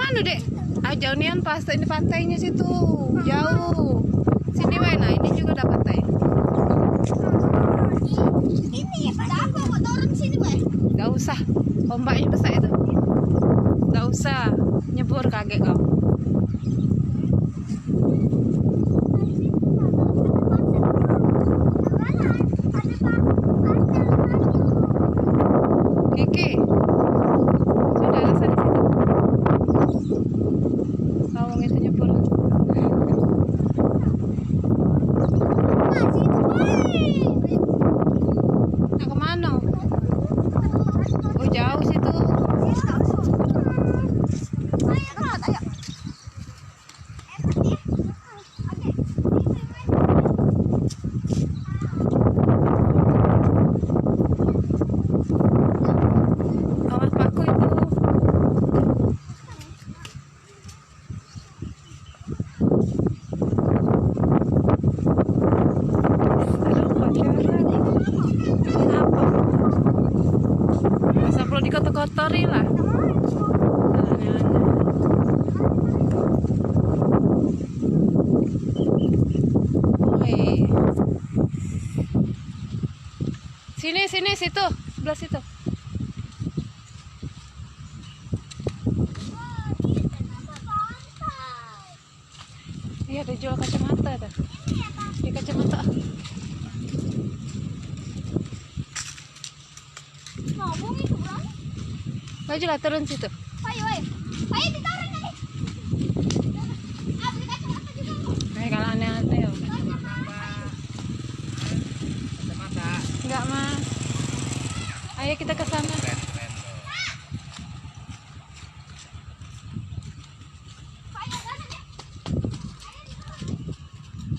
mana dek? Ah jauh nian pas ini pantainya situ jauh. Sini wae nah ini juga ada pantai. Ini ada apa kok turun sini wae? Gak usah, ombaknya besar itu. Gak usah nyebur kaget kau. Kiki, sudah rasa di situ. Kawang itu nyebur. Nah kemana? Oh jauh situ. Awas paku itu. Apa? Masa perlu dikotor-kotori lah. Wih. Sini situ, sebelah situ. Iya, ada jual kacamata tuh. Di kacamata. Ngomong itu bro. Ayo lah turun situ. Ayo ditarik tadi. Beli kacamata juga kok. Kalau aneh-aneh ya. Enggak mas. Ayo kita ke sana.